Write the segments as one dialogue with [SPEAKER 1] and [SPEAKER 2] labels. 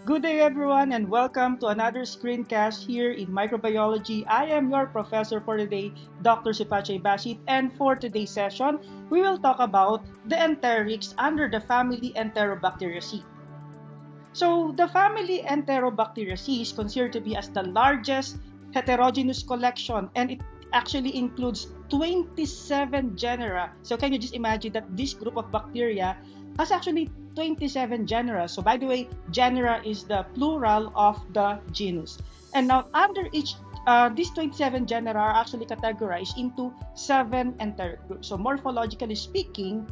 [SPEAKER 1] Good day, everyone, and welcome to another screencast here in microbiology. I am your professor for today, Dr. Sipache Basit, and for today's session, we will talk about the enterics under the family Enterobacteriaceae. So, the family Enterobacteriaceae is considered to be as the largest heterogeneous collection, and it actually includes 27 genera. So, can you just imagine that this group of bacteria has actually 27 genera? So, by the way, genera is the plural of the genus. And now, under each these 27 genera are actually categorized into 7 enteric groups. So, morphologically speaking,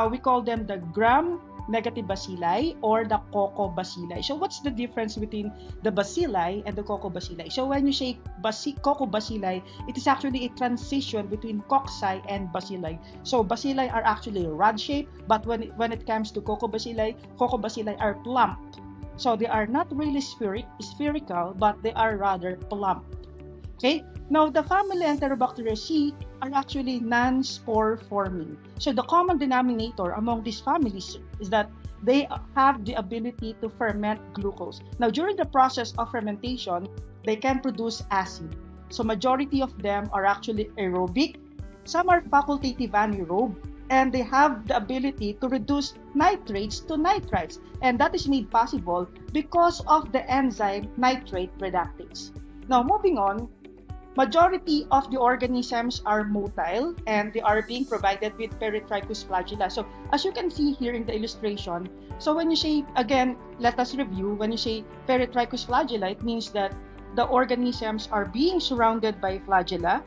[SPEAKER 1] we call them the gram-negative bacilli or the Coccobacilli. So what's the difference between the bacilli and the Coccobacilli? So when you say Coccobacilli, it is actually a transition between cocci and bacilli. So bacilli are actually rod-shaped, but when it comes to Coccobacilli are plump. So they are not really spherical, but they are rather plump. Okay, now the family Enterobacteriaceae are actually non-spore forming. So the common denominator among these families is that they have the ability to ferment glucose. Now during the process of fermentation, they can produce acid. So majority of them are actually aerobic, some are facultative anaerobe, and they have the ability to reduce nitrates to nitrites. And that is made possible because of the enzyme nitrate reductase. Now moving on, majority of the organisms are motile and they are being provided with Peritrichus flagella. So as you can see here in the illustration, so when you say, again, let us review, when you say Peritrichus flagella, it means that the organisms are being surrounded by flagella.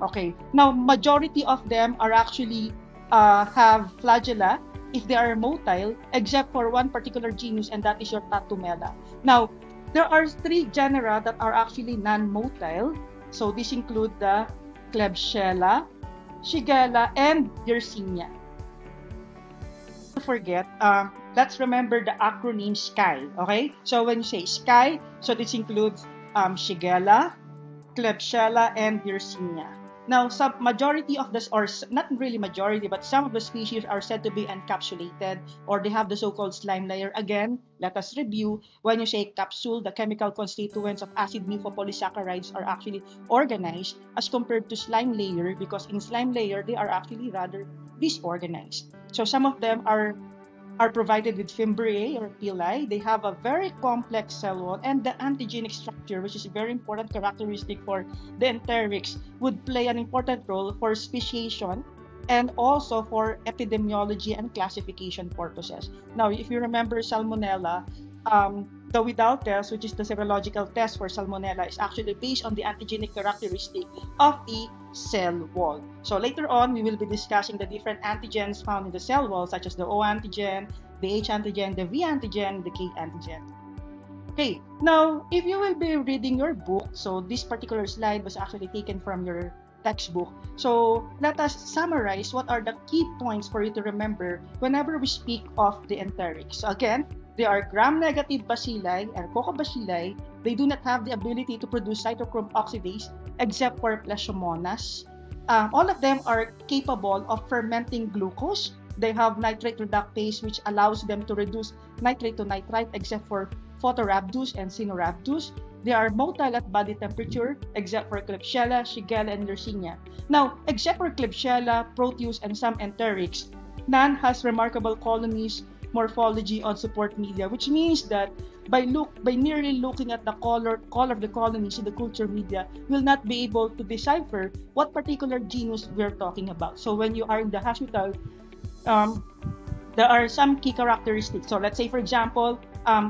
[SPEAKER 1] Okay, now majority of them are actually have flagella if they are motile, except for one particular genus, and that is your Tatumella. Now, there are 3 genera that are actually non-motile. So these include the Klebsiella, Shigella, and Yersinia. Don't forget, let's remember the acronym SKY, okay? So when you say SKY, so this includes Shigella, Klebsiella, and Yersinia. Now, some majority of this, or not really majority, but some of the species are said to be encapsulated, or they have the so-called slime layer. Again, let us review. When you say capsule, the chemical constituents of acid mucopolysaccharides are actually organized as compared to slime layer, because in slime layer, they are actually rather disorganized. So some of them are provided with fimbriae or pili. They have a very complex cell wall, and the antigenic structure, which is a very important characteristic for the enterics, would play an important role for speciation and also for epidemiology and classification purposes. Now, if you remember Salmonella, the Widal test, which is the serological test for Salmonella, is actually based on the antigenic characteristic of the cell wall. So later on, we will be discussing the different antigens found in the cell wall, such as the O antigen, the H antigen, the V antigen, the K antigen. Okay, now if you will be reading your book, so this particular slide was actually taken from your textbook. So let us summarize what are the key points for you to remember whenever we speak of the enterics. So again, they are gram-negative bacilli and Coccobacilli. They do not have the ability to produce cytochrome oxidase except for Plesiomonas. All of them are capable of fermenting glucose. They have nitrate reductase, which allows them to reduce nitrate to nitrite except for Photorhabdus and Sinorhabdus. They are motile at body temperature except for Klebsiella, Shigella, and Yersinia. Now, except for Klebsiella, Proteus, and some enterics, none has remarkable colonies morphology on support media, which means that by merely looking at the color of the colonies in the culture media, will not be able to decipher what particular genus we're talking about. So when you are in the hospital, there are some key characteristics. So let's say, for example,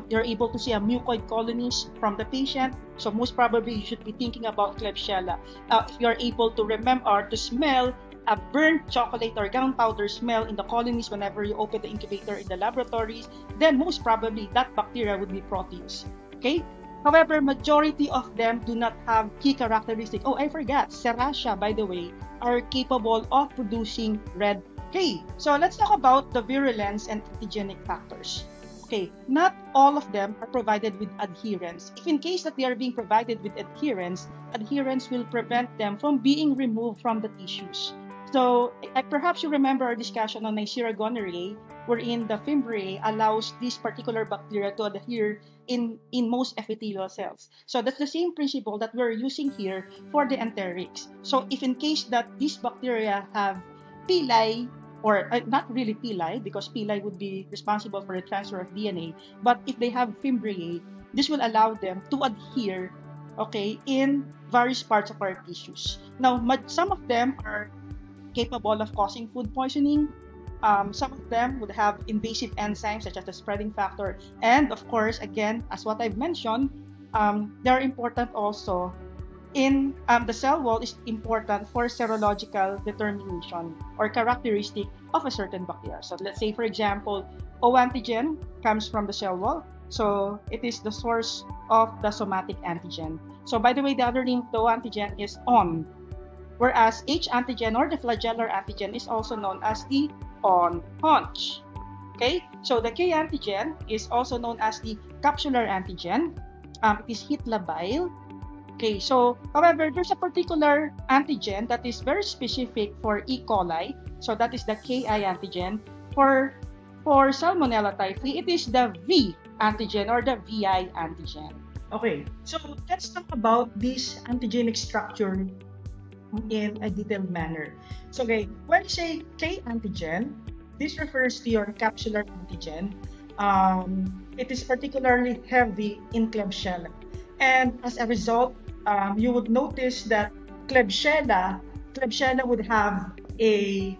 [SPEAKER 1] you're able to see a mucoid colonies from the patient. So most probably you should be thinking about Klebsiella. If you're able to remember or to smell a burnt chocolate or gunpowder smell in the colonies whenever you open the incubator in the laboratories, then most probably that bacteria would be Proteus. Okay? However, majority of them do not have key characteristics. Oh, I forgot, Serratia, by the way, are capable of producing red. Okay, so let's talk about the virulence and antigenic factors. Okay, not all of them are provided with adherence. If in case that they are being provided with adherence, adherence will prevent them from being removed from the tissues. So perhaps you remember our discussion on Neisseria gonorrhoeae, wherein the fimbriae allows this particular bacteria to adhere in most epithelial cells. So that's the same principle that we're using here for the enterics. So if in case that these bacteria have pili, or not really pili, because pili would be responsible for the transfer of DNA, but if they have fimbriae, this will allow them to adhere, okay, in various parts of our tissues. Now, some of them are capable of causing food poisoning. Some of them would have invasive enzymes such as the spreading factor. And of course, again, as what I've mentioned, they are important also in the cell wall is important for serological determination or characteristic of a certain bacteria. So let's say, for example, O antigen comes from the cell wall. So it is the source of the somatic antigen. So by the way, the other name of the O antigen is ON, whereas H antigen or the flagellar antigen is also known as the on haunch. Okay, so the K antigen is also known as the capsular antigen. It is heat labile. Okay, so however, there's a particular antigen that is very specific for E. coli. So that is the Ki antigen. For Salmonella typhi, it is the V antigen or the Vi antigen. Okay, so let's talk about this antigenic structure in a detailed manner. So, okay, when you say K antigen, this refers to your capsular antigen. It is particularly heavy in Klebsiella, and as a result, you would notice that Klebsiella would have a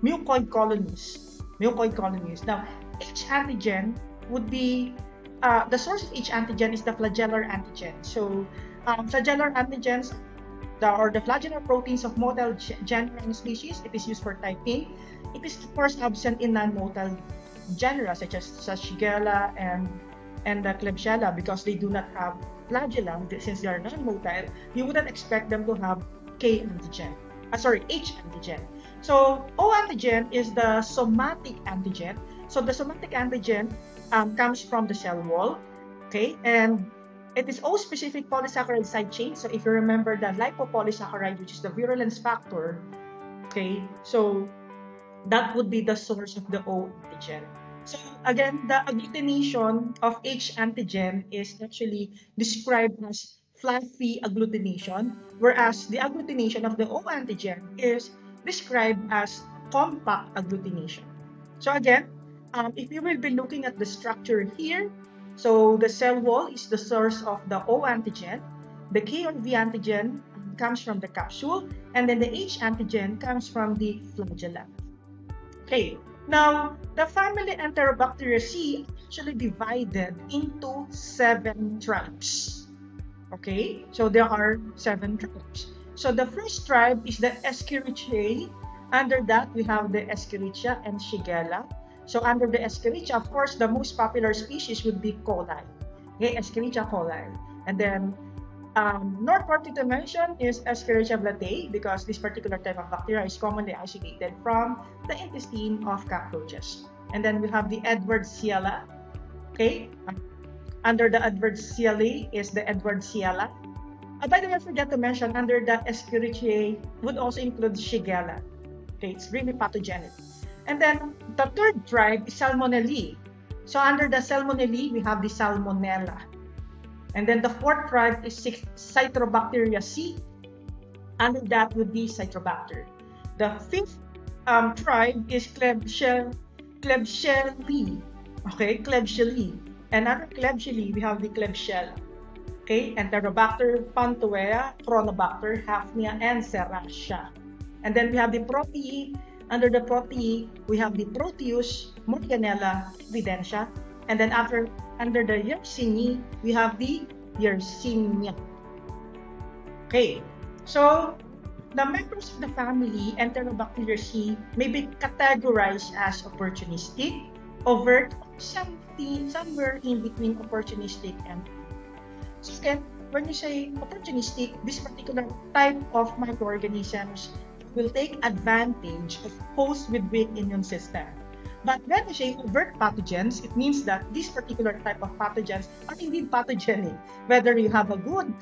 [SPEAKER 1] mucoid colonies. Now, H antigen would be the source of H antigen is the flagellar antigen. So flagellar antigens, the flagellar proteins of motile genera and species, it is used for typing. It is of course absent in non-motile genera such as Shigella and the Klebsiella because they do not have flagella. Since they are non-motile, you wouldn't expect them to have H antigen. So O antigen is the somatic antigen. So the somatic antigen comes from the cell wall, okay, and it is O-specific polysaccharide side chain. So if you remember the lipopolysaccharide, which is the virulence factor, okay, so that would be the source of the O antigen. So again, the agglutination of H antigen is actually described as fluffy agglutination, whereas the agglutination of the O antigen is described as compact agglutination. So again, if you will be looking at the structure here, so the cell wall is the source of the O antigen, the K or V antigen comes from the capsule, and then the H antigen comes from the flagella. Okay, now the family Enterobacteriaceae actually divided into 7 tribes. Okay, so there are 7 tribes. So the first tribe is the Escherichiae. Under that, we have the Escherichia and Shigella. So under the Escherichia, of course, the most popular species would be coli. Okay, Escherichia coli. And then, not worthy to mention is Escherichia blattae because this particular type of bacteria is commonly isolated from the intestine of cockroaches. And then we have the Edwardsiella. Okay, under the Edwardsiella is the Edwardsiella. By the way, I forgot to mention, under the Escherichiae would also include Shigella. Okay, it's really pathogenic. And then the third tribe is Salmonella. So under the Salmonella, we have the Salmonella. And then the fourth tribe is Citrobacteriaceae. Under that would be Citrobacter. The fifth tribe is Klebsiella. Okay, Klebsiella. And under Klebsiella, we have the Klebsiella. Okay, Enterobacter, Pantoea, Chronobacter, Hafnia, and Serratia. And then we have the Protei. Under the Protei, we have the Proteus, Morganella, Evidentia. And then under the Yersinia, we have the Yersinia. Okay, so the members of the family Enterobacteriaceae may be categorized as opportunistic, overt, somewhere in between opportunistic and. So again, when you say opportunistic, this particular type of microorganisms will take advantage of hosts with weak immune system. But when you say overt pathogens, it means that this particular type of pathogens are indeed pathogenic. Whether you have a good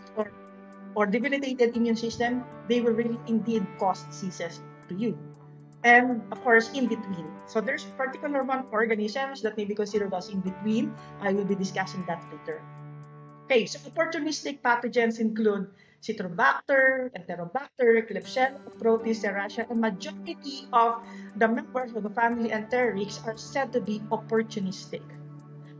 [SPEAKER 1] or debilitated immune system, they will really indeed cause diseases to you. and of course in between. So there's particular one organisms that may be considered as in between. I will be discussing that later. Okay, so opportunistic pathogens include Citrobacter, Enterobacter, Klebsiella, Proteus, Serratia, and majority of the members of the family Enterics are said to be opportunistic.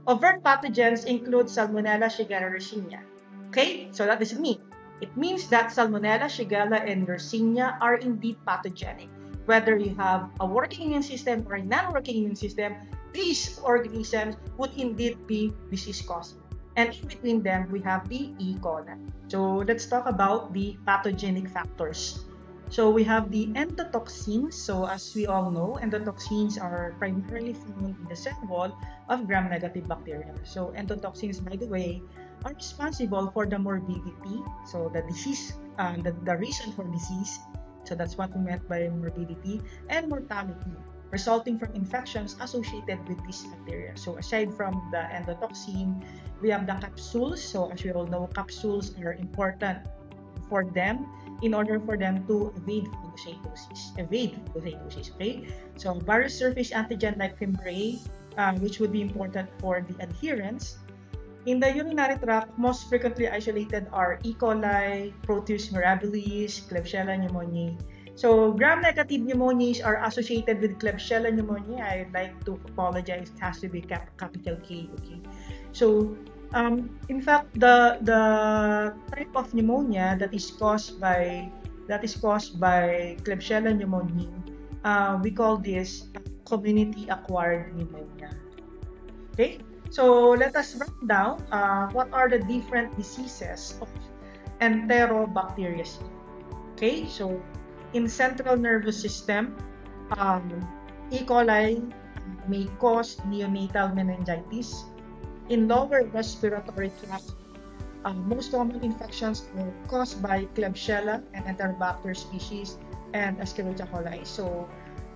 [SPEAKER 1] Overt pathogens include Salmonella, Shigella, Yersinia. Okay, so that doesn't mean. It means that Salmonella, Shigella, and Yersinia are indeed pathogenic. Whether you have a working immune system or a non-working immune system, these organisms would indeed be disease-causing. And in between them, we have the E. coli. So let's talk about the pathogenic factors. So we have the endotoxins. So as we all know, endotoxins are primarily found in the cell wall of gram-negative bacteria. So endotoxins, by the way, are responsible for the morbidity. So the disease, the reason for disease. So that's what we meant by morbidity and mortality resulting from infections associated with these bacteria. So aside from the endotoxin, we have the capsules. So as we all know, capsules are important for them in order for them to evade phagocytosis. Okay? So virus surface antigen like Fimbriae, which would be important for the adherence. In the urinary tract, most frequently isolated are E. coli, Proteus mirabilis, Klebsiella pneumoniae. So gram-negative pneumonias are associated with Klebsiella pneumoniae. I'd like to apologize. It has to be capital K. Okay. So in fact, the type of pneumonia that is caused by Klebsiella pneumoniae, we call this community-acquired pneumonia. Okay, so let us run down what are the different diseases of Enterobacteriaceae. Okay, so in central nervous system, E. coli may cause neonatal meningitis. In lower respiratory tract, most common infections are caused by Klebsiella and Enterobacter species and Escherichia coli. So,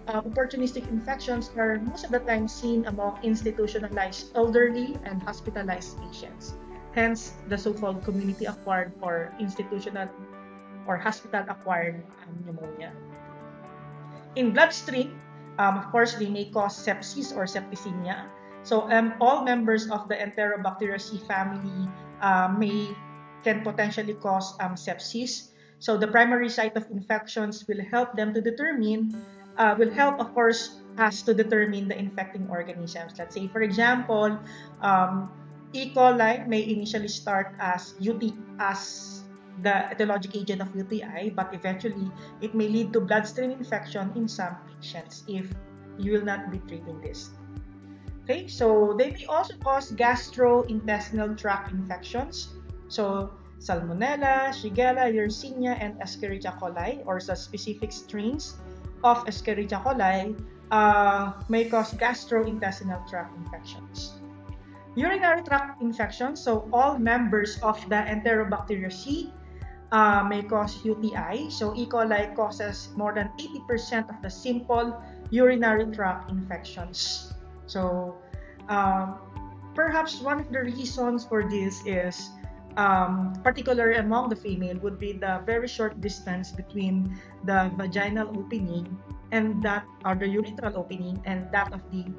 [SPEAKER 1] opportunistic infections are most of the time seen among institutionalized elderly and hospitalized patients. Hence, the so-called community-acquired or institutional or hospital-acquired pneumonia. In bloodstream, of course, they may cause sepsis or septicemia. So all members of the Enterobacteriaceae family can potentially cause sepsis. So the primary site of infections will help them to determine, of course, us to determine the infecting organisms. Let's say, for example, E. coli may initially start as the etiologic agent of UTI, but eventually it may lead to bloodstream infection in some patients if you will not be treating this. Okay, so they may also cause gastrointestinal tract infections. So Salmonella, Shigella, Yersinia, and Escherichia coli, or the specific strains of Escherichia coli, may cause gastrointestinal tract infections. Urinary tract infections, so all members of the Enterobacteriaceae may cause UTI. So E. coli causes more than 80% of the simple urinary tract infections. So perhaps one of the reasons for this is, particularly among the female, would be the very short distance between the vaginal opening and that, or the urethral opening, and that of the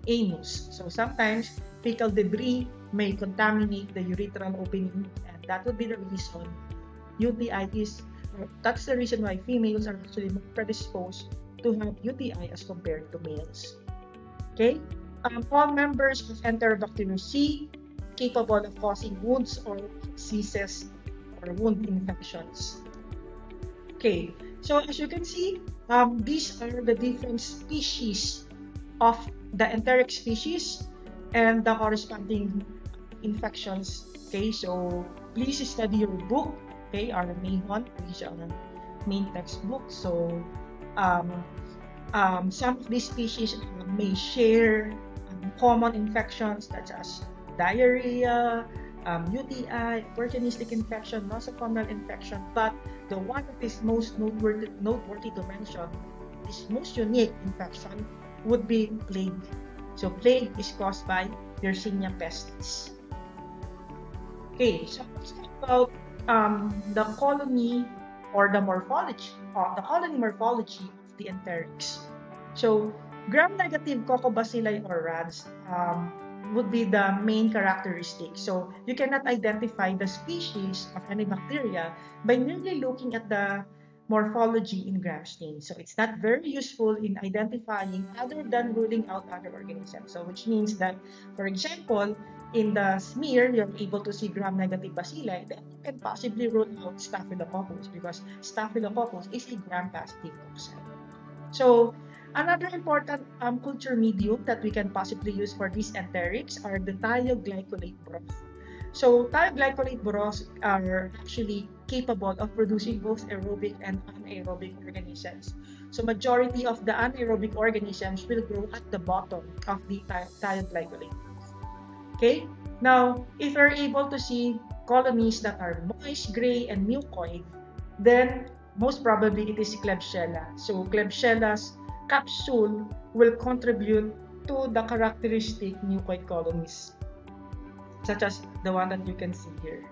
[SPEAKER 1] anus. So sometimes fecal debris may contaminate the urethral opening, and that would be the reason UTI is. That's the reason why females are actually more predisposed to have UTI as compared to males. Okay, all members of Enterobacteriaceae capable of causing wounds or diseases or wound infections. Okay, so as you can see, these are the different species of the enteric species and the corresponding infections. Okay, so please study your book. Okay, our main one, which is our main textbook. So some of these species may share common infections such as diarrhea, UTI, opportunistic infection, nosocomial infection, but the one that is most noteworthy to mention, this most unique infection, would be plague. So plague is caused by Yersinia pestis. Okay, so let's talk about the colony or the morphology, the colony morphology of the enterics. So gram-negative Coccobacilli or RADs would be the main characteristic. So you cannot identify the species of any bacteria by merely looking at the morphology in gram stain. So it's not very useful in identifying other than ruling out other organisms. So which means that, for example, in the smear, you're able to see gram-negative bacilli, then you can possibly rule out Staphylococcus because Staphylococcus is a gram-positive cocci. So another important culture medium that we can possibly use for these enterics are the thioglycolate broth. So thioglycolate broths are actually capable of producing both aerobic and anaerobic organisms. So majority of the anaerobic organisms will grow at the bottom of the thioglycolate. Okay, now if we're able to see colonies that are moist, gray, and mucoid, then most probably it is Klebsiella. So Klebsiella's capsule will contribute to the characteristic mucoid colonies, such as the one that you can see here.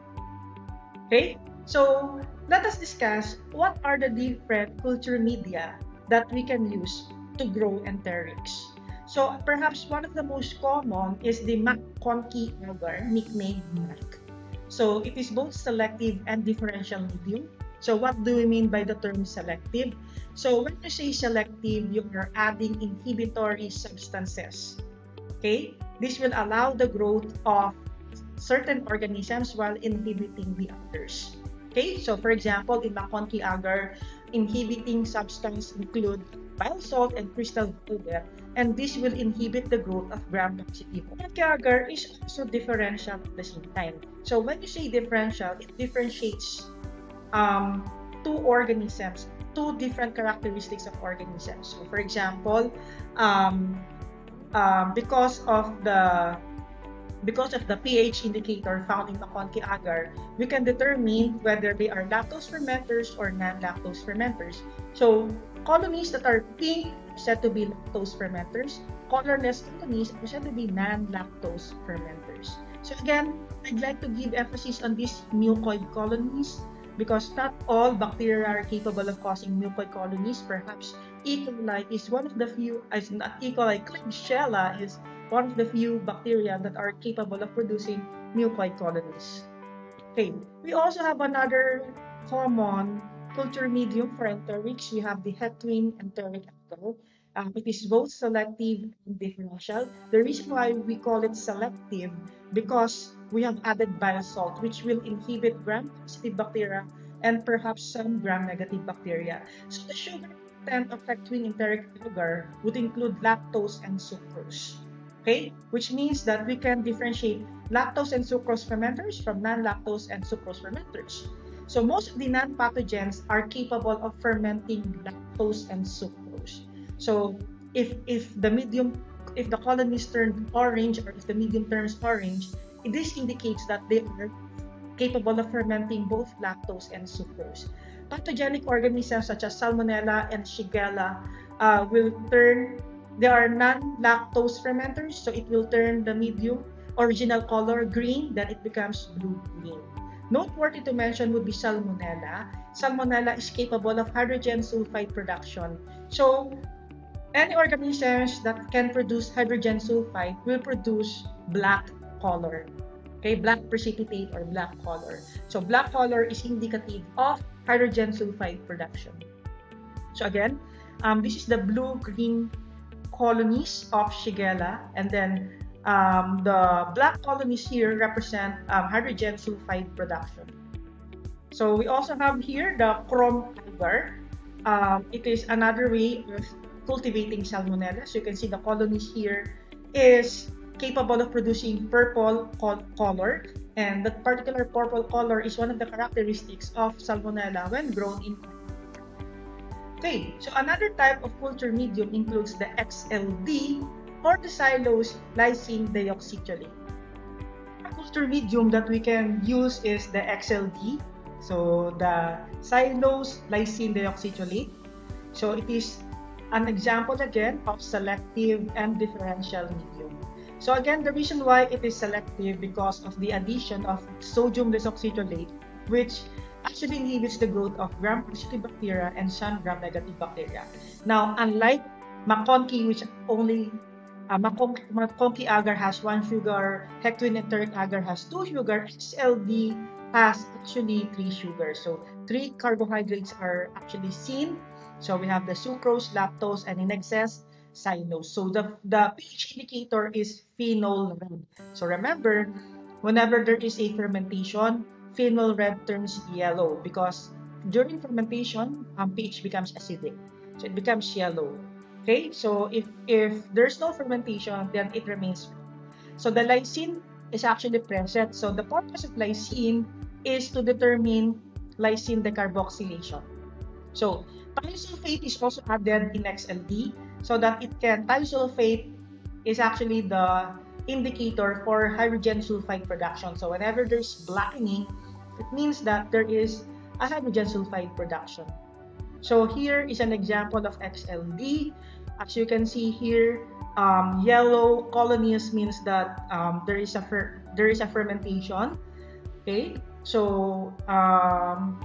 [SPEAKER 1] Okay, so let us discuss what are the different culture media that we can use to grow enterics. So perhaps one of the most common is the McConkey agar, nicknamed MAC. So it is both selective and differential medium. So what do we mean by the term selective? So when you say selective, you are adding inhibitory substances. Okay, this will allow the growth of certain organisms while inhibiting the others. Okay, so for example, in McConkey agar, inhibiting substance include bile salt and crystal violet, and this will inhibit the growth of gram-positive. McConkey agar is also differential at the same time. So when you say differential, it differentiates two organisms, two different characteristics of organisms. So for example, because of the pH indicator found in McConkey agar, we can determine whether they are lactose fermenters or non-lactose fermenters. So colonies that are pink are said to be lactose fermenters. Colorless colonies are said to be non-lactose fermenters. So again, I'd like to give emphasis on these mucoid colonies because not all bacteria are capable of causing mucoid colonies. Perhaps E. coli is one of the few, not E. coli, Klebsiella is one of the few bacteria that are capable of producing mucoid colonies. Okay, we also have another common culture medium for enterics. We have the Hetwing enteric agar. It is both selective and differential. The reason why we call it selective because we have added bile salt, which will inhibit gram-positive bacteria and perhaps some gram-negative bacteria. So the sugar content of Hetwing enteric agar would include lactose and sucrose. Okay, which means that we can differentiate lactose and sucrose fermenters from non-lactose and sucrose fermenters. So most of the non-pathogens are capable of fermenting lactose and sucrose. So if the colonies turn orange or if the medium turns orange, this indicates that they are capable of fermenting both lactose and sucrose. Pathogenic organisms such as Salmonella and Shigella they are non-lactose fermenters, so it will turn the medium original color green, then it becomes blue-green. Noteworthy to mention would be Salmonella. Salmonella is capable of hydrogen sulfide production. So any organisms that can produce hydrogen sulfide will produce black color. Okay, black precipitate or black color. So black color is indicative of hydrogen sulfide production. So again, this is the blue-green colonies of Shigella, and then the black colonies here represent hydrogen sulfide production. So we also have here the Chrome agar. It is another way of cultivating Salmonella. So you can see the colonies here is capable of producing purple color, and that particular purple color is one of the characteristics of Salmonella when grown in. Okay, so another type of culture medium includes the XLD or the xylose lysine deoxycholate. A culture medium that we can use is the XLD, so the xylose lysine deoxycholate. So it is an example again of selective and differential medium. So again, the reason why it is selective because of the addition of sodium desoxycholate, which actually inhibits the growth of gram-positive bacteria and some gram-negative bacteria. Now, unlike McConkey, which only McConkey agar has 1 sugar, Hectwin enteric agar has 2 sugar, XLD has actually 3 sugars. So 3 carbohydrates are actually seen. So we have the sucrose, lactose, and in excess, xylose. So the pH indicator is phenol red. So remember, whenever there is a fermentation, phenol red turns yellow because during fermentation, pH becomes acidic. So it becomes yellow. Okay, so if there's no fermentation, then it remains red. So the lysine is actually present. So the purpose of lysine is to determine lysine decarboxylation. So thiosulfate is also added in XLD so that it can, thiosulfate is actually the indicator for hydrogen sulfide production. So whenever there's blackening, it means that there is a hydrogen sulfide production. So here is an example of XLD. As you can see here, yellow colonies means that there is a fermentation. Okay, so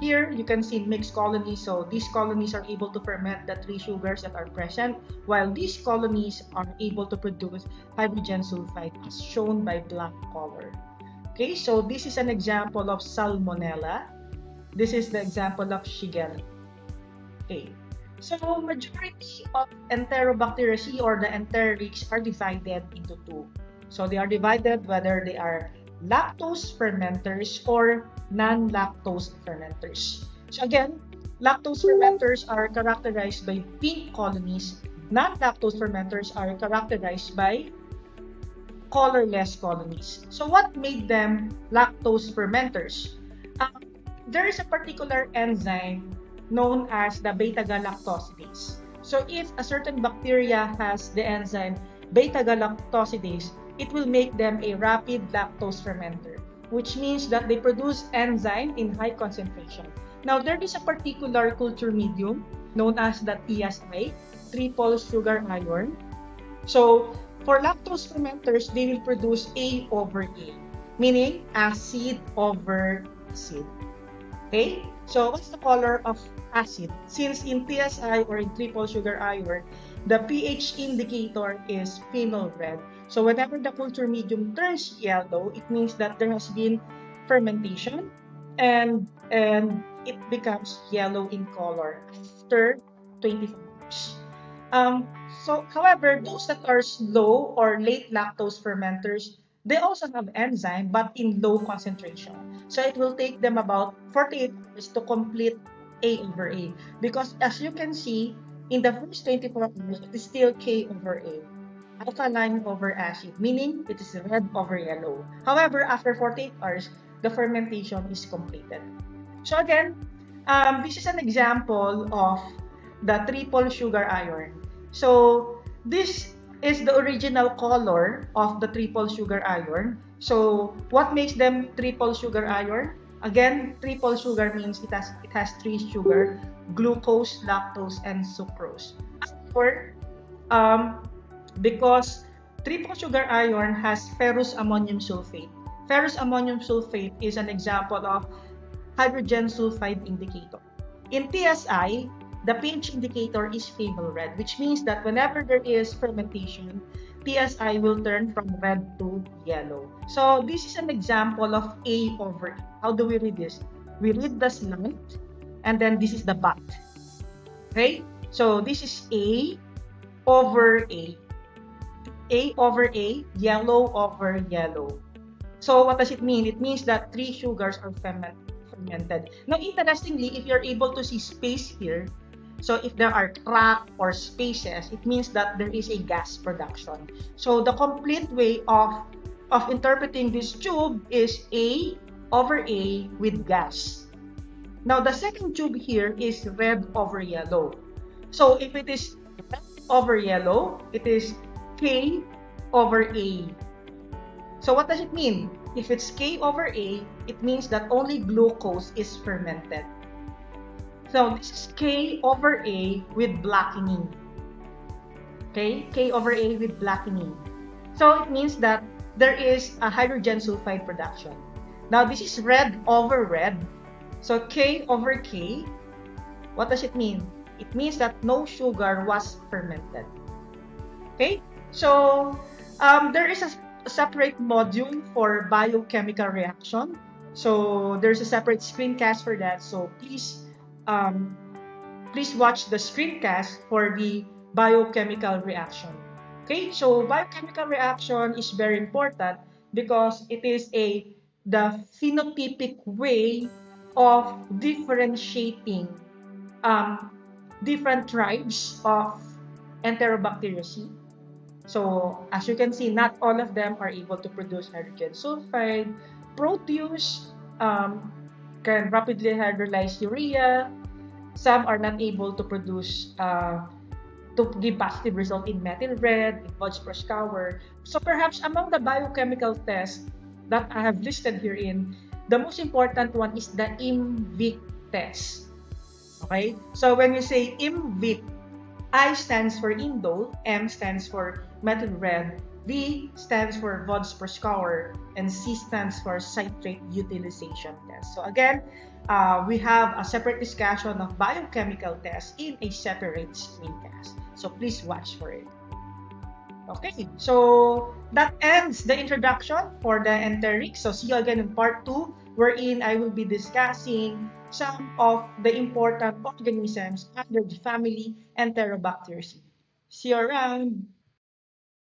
[SPEAKER 1] here you can see mixed colonies. So these colonies are able to ferment the 3 sugars that are present, while these colonies are able to produce hydrogen sulfide as shown by black color. Okay, so this is an example of Salmonella. This is the example of Shigella. Okay, so majority of Enterobacteriaceae or the enterics are divided into 2. So they are divided whether they are lactose fermenters or non-lactose fermenters. So again, lactose fermenters are characterized by pink colonies. Non-lactose fermenters are characterized by colorless colonies. So what made them lactose fermenters? There is a particular enzyme known as the beta-galactosidase. So if a certain bacteria has the enzyme beta-galactosidase, it will make them a rapid lactose fermenter, which means that they produce enzyme in high concentration. Now, there is a particular culture medium known as the TSI, triple sugar iron. So, for lactose fermenters, they will produce A over A, meaning acid over acid. Okay? So, what's the color of acid? Since in TSI or in triple sugar iron, the pH indicator is phenol red. So whenever the culture medium turns yellow, it means that there has been fermentation and it becomes yellow in color after 24 hours. So however, those that are slow or late lactose fermenters, they also have enzyme but in low concentration. So it will take them about 48 hours to complete A over A because as you can see, in the first 24 hours, it is still K over A. Alkaline over acid, meaning it is red over yellow. However, after 48 hours, the fermentation is completed. So again, this is an example of the triple sugar iron. So this is the original color of the triple sugar iron. So what makes them triple sugar iron? Again, triple sugar means it has 3 sugar, glucose, lactose, and sucrose. Or because triple sugar iron has ferrous ammonium sulfate. Ferrous ammonium sulfate is an example of hydrogen sulfide indicator. In TSI, the pH indicator is phenol red, which means that whenever there is fermentation, TSI will turn from red to yellow. So this is an example of A over A. How do we read this? We read the slant, and then this is the bat. Okay? So this is A over A. A over A, yellow over yellow. So what does it mean? It means that 3 sugars are fermented. Now, interestingly, if you're able to see space here, so if there are cracks or spaces, it means that there is a gas production. So the complete way of interpreting this tube is A over A with gas. Now, the second tube here is red over yellow. So if it is red over yellow, it is K over A. So what does it mean? If it's K over A, it means that only glucose is fermented. So this is K over A with blackening. Okay, K over A with blackening. So it means that there is a hydrogen sulfide production. Now this is red over red. So K over K, what does it mean? It means that no sugar was fermented. Okay? So there is a separate module for biochemical reaction. So there's a separate screencast for that. So um, please watch the screencast for the biochemical reaction. Okay, so biochemical reaction is very important because it is the phenotypic way of differentiating um, different tribes of Enterobacteriaceae. So as you can see, not all of them are able to produce hydrogen sulfide. Proteus um, can rapidly hydrolyze urea. Some are not able to produce to give positive result in methyl red, in phosphorus cower. So perhaps among the biochemical tests that I have listed herein, the most important one is the IMVIC test. Okay? So when you say IMVIC, I stands for indole, M stands for methyl red, V stands for Vodsperskauer, and C stands for citrate utilization test. So again, we have a separate discussion of biochemical tests in a separate screencast. So please watch for it. Okay, so that ends the introduction for the enteric. So see you again in part 2, wherein I will be discussing some of the important organisms under the family Enterobacteriaceae. See you around.